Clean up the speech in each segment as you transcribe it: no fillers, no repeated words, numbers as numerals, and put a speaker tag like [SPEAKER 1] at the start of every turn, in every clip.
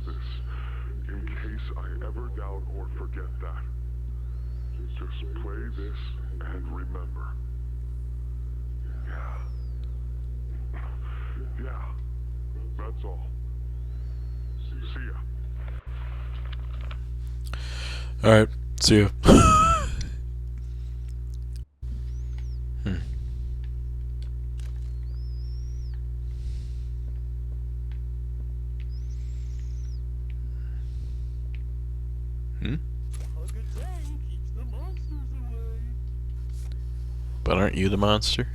[SPEAKER 1] this, in case I ever doubt or forget that. Just play this and remember. Yeah. Yeah. That's all. See ya.
[SPEAKER 2] Alright, see ya. Hmm. Hmm? But aren't you the monster?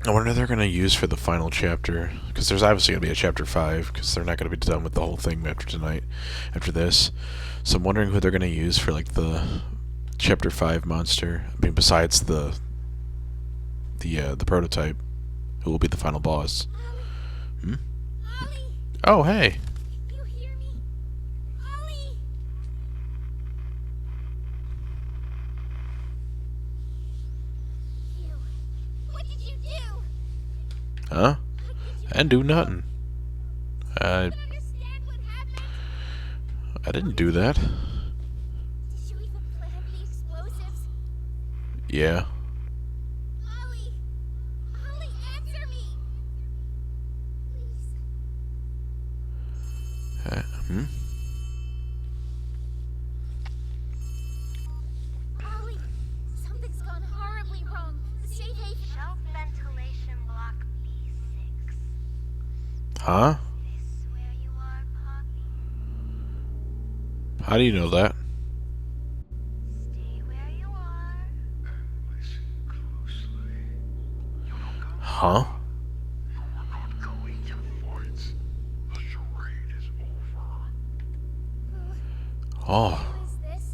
[SPEAKER 2] I wonder if they're going to use for the final chapter, because there's obviously going to be a chapter 5, because they're not going to be done with the whole thing after tonight, after this. So I'm wondering who they're going to use for, like, the chapter 5 monster. I mean, besides the prototype, who will be the final boss. Hmm?
[SPEAKER 3] Ollie!
[SPEAKER 2] Oh, hey!
[SPEAKER 3] You hear me? Ollie! You. What did you do?
[SPEAKER 2] Huh?
[SPEAKER 3] What did you
[SPEAKER 2] I didn't do nothing.
[SPEAKER 3] I
[SPEAKER 2] I
[SPEAKER 3] don't understand what happened.
[SPEAKER 2] I didn't do that.
[SPEAKER 3] Did you even plant the explosives?
[SPEAKER 2] Yeah.
[SPEAKER 3] Ollie! Ollie, answer me! Please.
[SPEAKER 2] Hmm?
[SPEAKER 3] Ollie! Something's gone horribly wrong. The safe haven...
[SPEAKER 4] Shelf ventilation block B6.
[SPEAKER 2] Huh?
[SPEAKER 4] Is this where you are, Poppy?
[SPEAKER 2] How do you know that?
[SPEAKER 4] Stay where you are.
[SPEAKER 1] And listen closely. You don't go
[SPEAKER 2] Huh?
[SPEAKER 1] far. You're not going to fight. The charade is over.
[SPEAKER 2] Oh.
[SPEAKER 3] Who is this?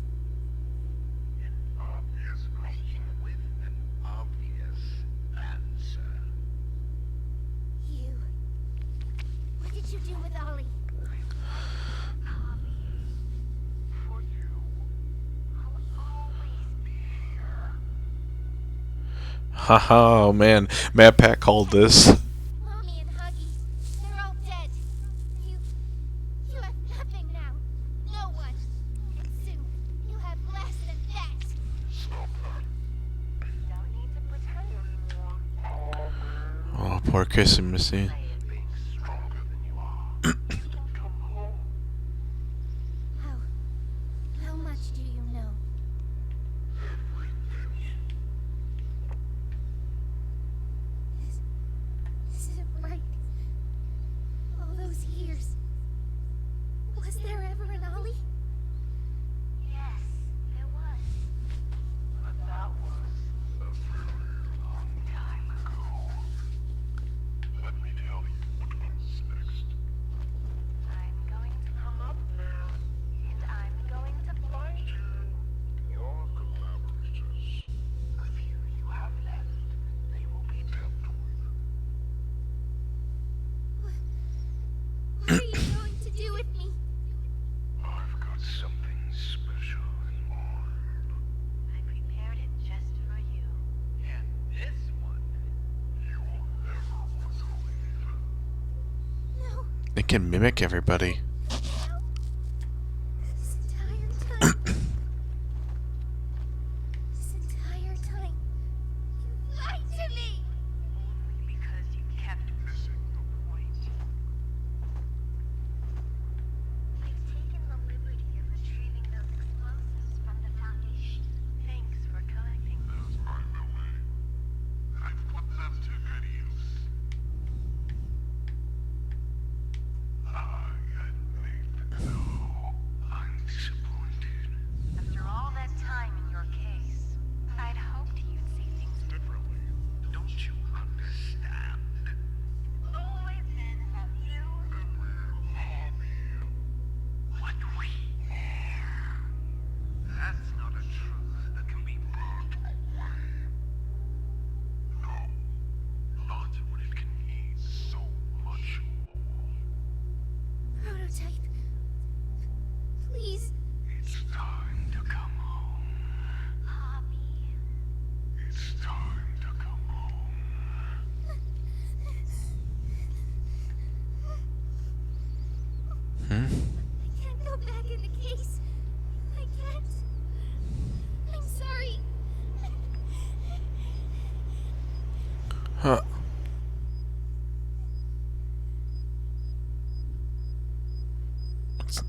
[SPEAKER 1] An obvious question with an obvious answer.
[SPEAKER 3] You. What did you do with Ollie?
[SPEAKER 4] Poppy,
[SPEAKER 1] For you,
[SPEAKER 4] I'll always be
[SPEAKER 1] here.
[SPEAKER 2] Haha, oh man. Matt Pat called this.
[SPEAKER 3] Mommy and Huggy. They're all dead. You have nothing now. No one. And soon, you'll have less than that.
[SPEAKER 1] Stop that.
[SPEAKER 4] don't need to pretend anymore.
[SPEAKER 2] Oh, poor Kissing Missy.
[SPEAKER 1] Being stronger than you are. Come home.
[SPEAKER 3] How much do you know? This isn't right. All those years. Was there ever an Ollie?
[SPEAKER 4] Yes, there was.
[SPEAKER 1] But that was a very long time ago. Let me tell you what comes next.
[SPEAKER 4] I'm going to come up now, and I'm going to find you.
[SPEAKER 1] Your collaborators, the few you have left, they will be dealt with.
[SPEAKER 3] What are you going to do with me?
[SPEAKER 1] I've got something special in mind.
[SPEAKER 4] I prepared it just for you.
[SPEAKER 1] And this one, you will never want to leave.
[SPEAKER 3] No.
[SPEAKER 2] It can mimic everybody.
[SPEAKER 3] No. This entire time. This entire time. You lied to me.
[SPEAKER 4] Only because you kept
[SPEAKER 1] Missing the point.
[SPEAKER 4] I've taken the liberty of retrieving those explosives from the Foundation. Thanks for collecting them.
[SPEAKER 1] That's right, Millie. I've put them to good use. I got
[SPEAKER 3] in the case. I can't. I'm sorry.
[SPEAKER 2] Huh.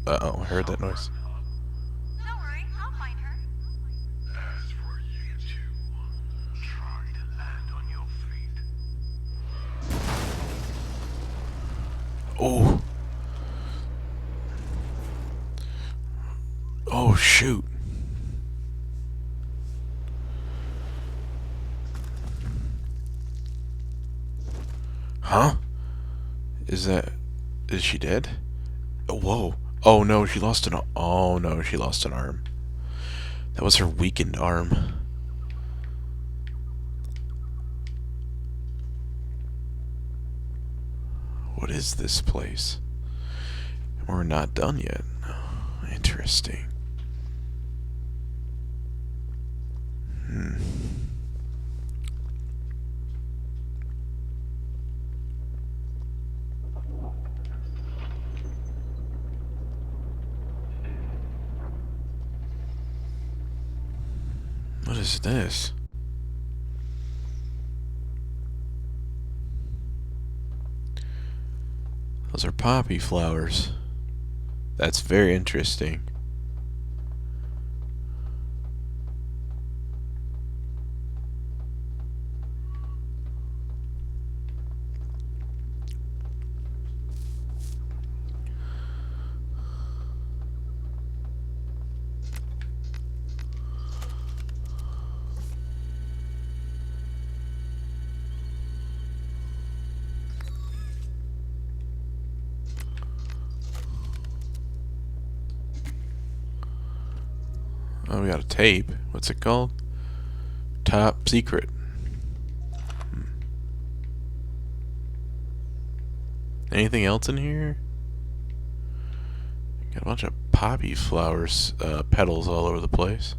[SPEAKER 2] Uh-oh, I heard that noise.
[SPEAKER 4] Don't worry, I'll find her.
[SPEAKER 1] As for you two, try to land on your feet.
[SPEAKER 2] Oh. Oh, shoot. Huh? Is she dead? Oh, whoa. Oh no, she lost an oh no, she lost an arm. That was her weakened arm. What is this place? We're not done yet. Interesting. What is this? Those are poppy flowers. That's very interesting. Oh, we got a tape. What's it called? Top secret. Anything else in here? Got a bunch of poppy flowers, petals all over the place.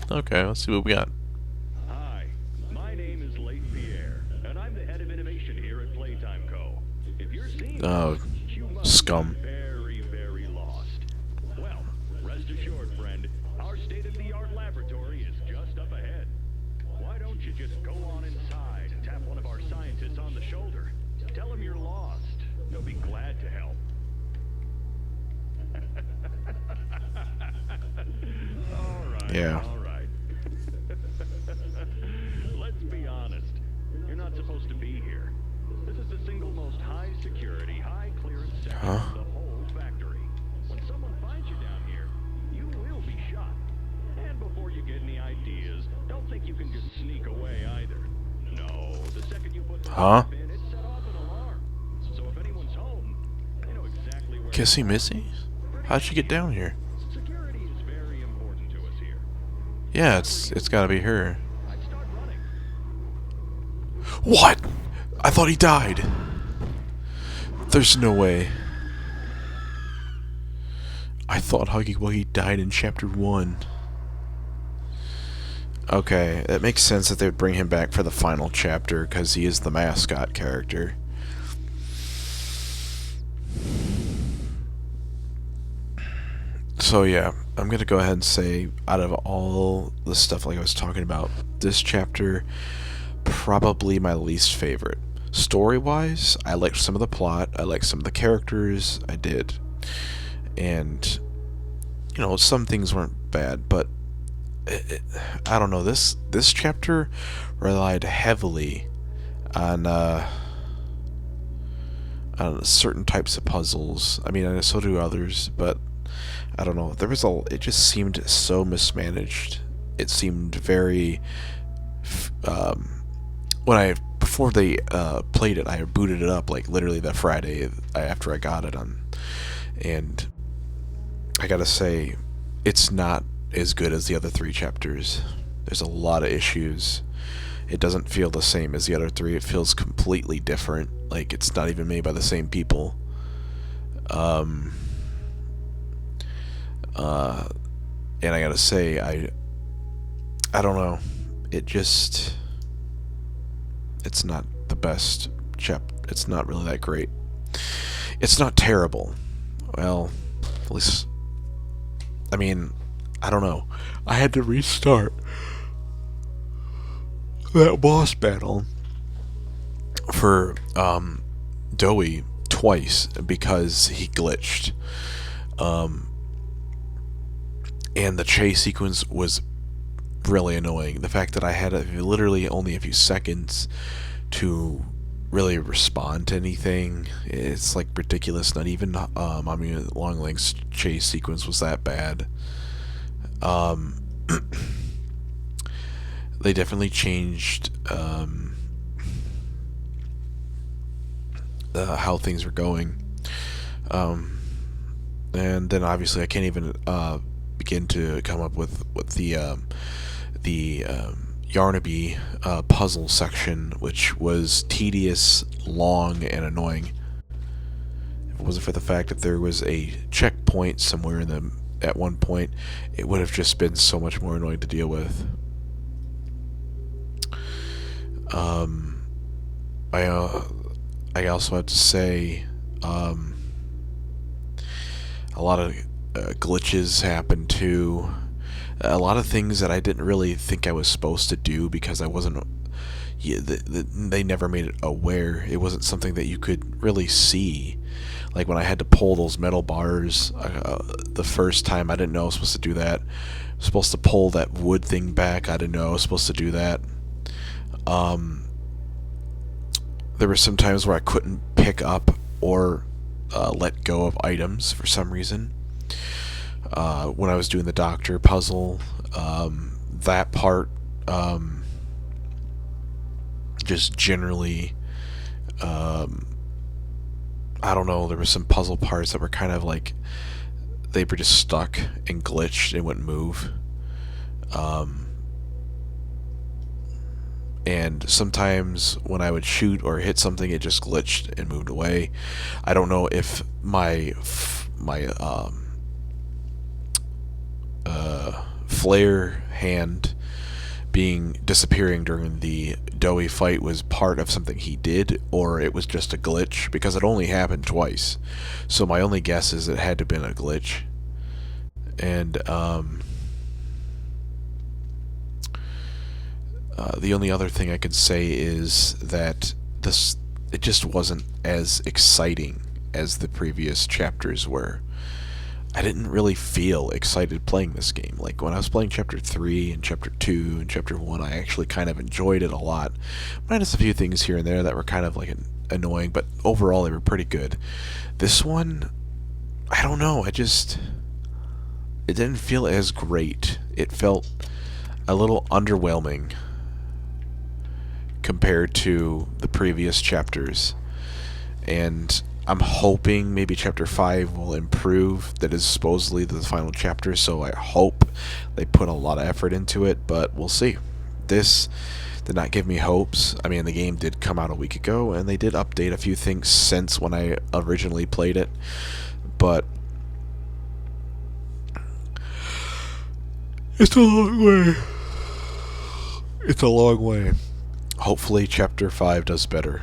[SPEAKER 2] Okay, let's see what we got.
[SPEAKER 5] Hi, my name is Late Pierre, and I'm the head of innovation here at Playtime Co. If you're seeing
[SPEAKER 2] Oh,
[SPEAKER 5] this, you must
[SPEAKER 2] scum.
[SPEAKER 5] be very, very lost. Well, rest assured, friend, our state-of-the-art laboratory is just up ahead. Why don't you just go on inside and tap one of our scientists on the shoulder? Tell him you're lost. They'll be glad to help. All right.
[SPEAKER 2] Yeah.
[SPEAKER 5] All right. Let's be honest. You're not supposed to be here. This is the single most high security, high clearance section
[SPEAKER 2] Huh?
[SPEAKER 5] of the whole factory. When someone finds you down here, you will be shot. And before you get any ideas, don't think you can just sneak away either. No, the second you put the
[SPEAKER 2] Huh?
[SPEAKER 5] knife in, it set off an alarm. So if anyone's home, they know exactly where.
[SPEAKER 2] Kissy Missy? How'd she get down here?
[SPEAKER 5] Security is very important to us here.
[SPEAKER 2] Yeah, it's gotta be her.
[SPEAKER 5] I'd start running.
[SPEAKER 2] What? I thought he died. There's no way. I thought Huggy Wuggy died in chapter 1. Okay, it makes sense that they would bring him back for the final chapter because he is the mascot character. So yeah, I'm gonna go ahead and say, out of all the stuff like I was talking about, this chapter probably my least favorite. Story-wise, I liked some of the plot, I liked some of the characters, I did. And, you know, some things weren't bad, but I don't know, this chapter relied heavily on certain types of puzzles. I mean, so do others, but I don't know. It just seemed so mismanaged. It seemed very. Before they played it, I booted it up like literally that Friday after I got it on, and I gotta say, it's not as good as the other 3 chapters. There's a lot of issues. It doesn't feel the same as the other 3. It feels completely different. Like it's not even made by the same people. And I gotta say, I don't know. It's not the best It's not really that great. It's not terrible. Well, at least, I mean, I don't know. I had to restart that boss battle for Dowie twice because he glitched. And the chase sequence was really annoying. The fact that I had literally only a few seconds to really respond to anything, it's like ridiculous. Not even Long Link's chase sequence was that bad. They definitely changed how things were going. And then obviously I can't even begin to come up with the Yarnaby puzzle section, which was tedious, long, and annoying. If it wasn't for the fact that there was a checkpoint somewhere at one point, it would have just been so much more annoying to deal with. I also have to say, a lot of glitches happened too. A lot of things that I didn't really think I was supposed to do because I wasn't. Yeah, they never made it aware. It wasn't something that you could really see. Like when I had to pull those metal bars the first time, I didn't know I was supposed to do that. I was supposed to pull that wood thing back. I didn't know I was supposed to do that. There were some times where I couldn't pick up or let go of items for some reason. When I was doing the doctor puzzle, that part just generally, I don't know, there were some puzzle parts that were kind of like, they were just stuck and glitched and wouldn't move. And sometimes when I would shoot or hit something, it just glitched and moved away. I don't know if my flare hand disappearing during the Dowie fight was part of something he did, or it was just a glitch, because it only happened twice. So my only guess is it had to have been a glitch. And the only other thing I could say is that it just wasn't as exciting as the previous chapters were. I didn't really feel excited playing this game. Like when I was playing Chapter 3 and Chapter 2 and Chapter 1, I actually kind of enjoyed it a lot. Minus a few things here and there that were kind of like annoying, but overall they were pretty good. This one, I don't know, it didn't feel as great. It felt a little underwhelming compared to the previous chapters. And I'm hoping maybe Chapter 5 will improve. That is supposedly the final chapter, so I hope they put a lot of effort into it, but we'll see. This did not give me hopes. I mean, the game did come out a week ago, and they did update a few things since when I originally played it, but it's a long way. It's a long way. Hopefully Chapter 5 does better.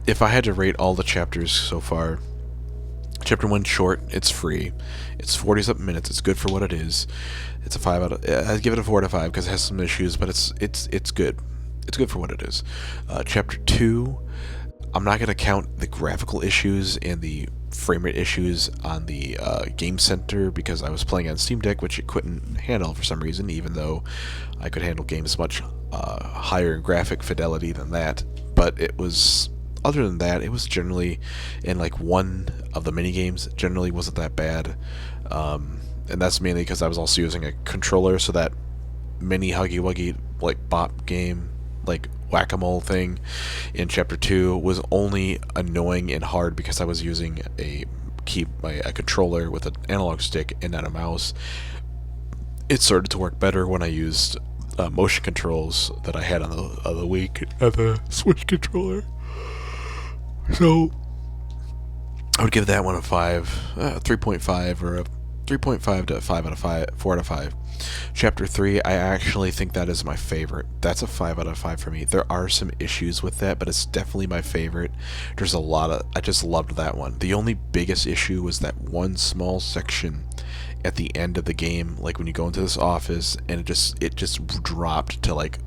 [SPEAKER 2] If I had to rate all the chapters so far, Chapter 1 short, it's free. It's 40-something minutes. It's good for what it is. It's a 5 out of... I'd give it a 4 out of 5 because it has some issues, but it's good. It's good for what it is. Chapter 2, I'm not going to count the graphical issues and the frame rate issues on the Game Center because I was playing on Steam Deck, which it couldn't handle for some reason, even though I could handle games much higher in graphic fidelity than that. But it was... Other than that, it was generally, in like one of the mini games, generally wasn't that bad. And that's mainly because I was also using a controller, so that mini Huggy Wuggy like bop game, like whack-a-mole thing in Chapter 2 was only annoying and hard because I was using a controller with an analog stick and not a mouse. It started to work better when I used motion controls that I had on the Switch controller. So I would give that one a 5, 3.5 or a 3.5 to 5 out of 5, 4 out of 5. Chapter 3, I actually think that is my favorite. That's a 5 out of 5 for me. There are some issues with that, but it's definitely my favorite. There's a lot of, I just loved that one. The only biggest issue was that one small section at the end of the game, like when you go into this office, and it just dropped to like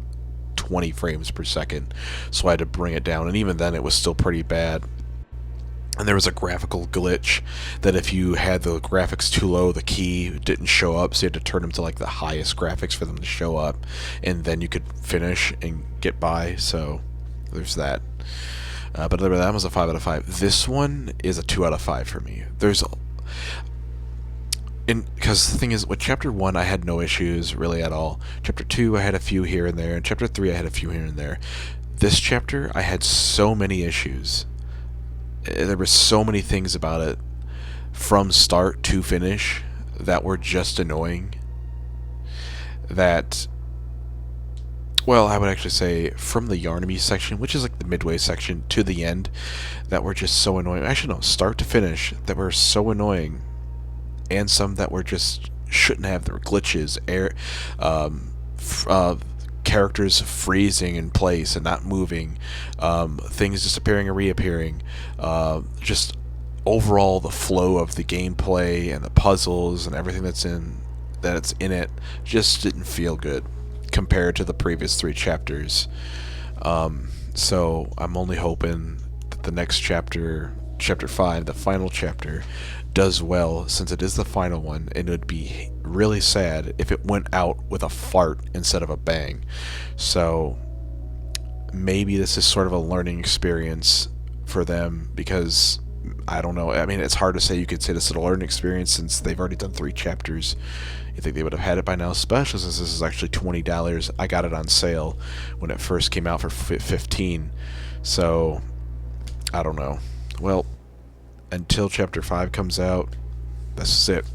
[SPEAKER 2] 20 frames per second, so I had to bring it down, and even then it was still pretty bad. And there was a graphical glitch that if you had the graphics too low, the key didn't show up, so you had to turn them to like the highest graphics for them to show up, and then you could finish and get by. So there's that. But that was a 5 out of 5. This one is a 2 out of 5 for me. Because the thing is, with Chapter 1, I had no issues really at all. Chapter 2, I had a few here and there. And Chapter 3, I had a few here and there. This chapter, I had so many issues. There were so many things about it from start to finish that were just annoying. That, well, I would actually say from the Yarnamy section, which is like the midway section, to the end, that were just so annoying. Actually, no, start to finish, that were so annoying. And some that were just shouldn't have. There were glitches, characters freezing in place and not moving, things disappearing and reappearing, just overall the flow of the gameplay and the puzzles and everything that's in it just didn't feel good compared to the previous 3 chapters. So I'm only hoping that the next chapter, Chapter 5, the final chapter, does well, since it is the final one, and it would be really sad if it went out with a fart instead of a bang. So maybe this is sort of a learning experience for them, because I don't know. I mean, it's hard to say you could say this is a learning experience since they've already done 3 chapters. You think they would have had it by now, especially since this is actually $20. I got it on sale when it first came out for $15. So I don't know. Well, until Chapter 5 comes out, this is it.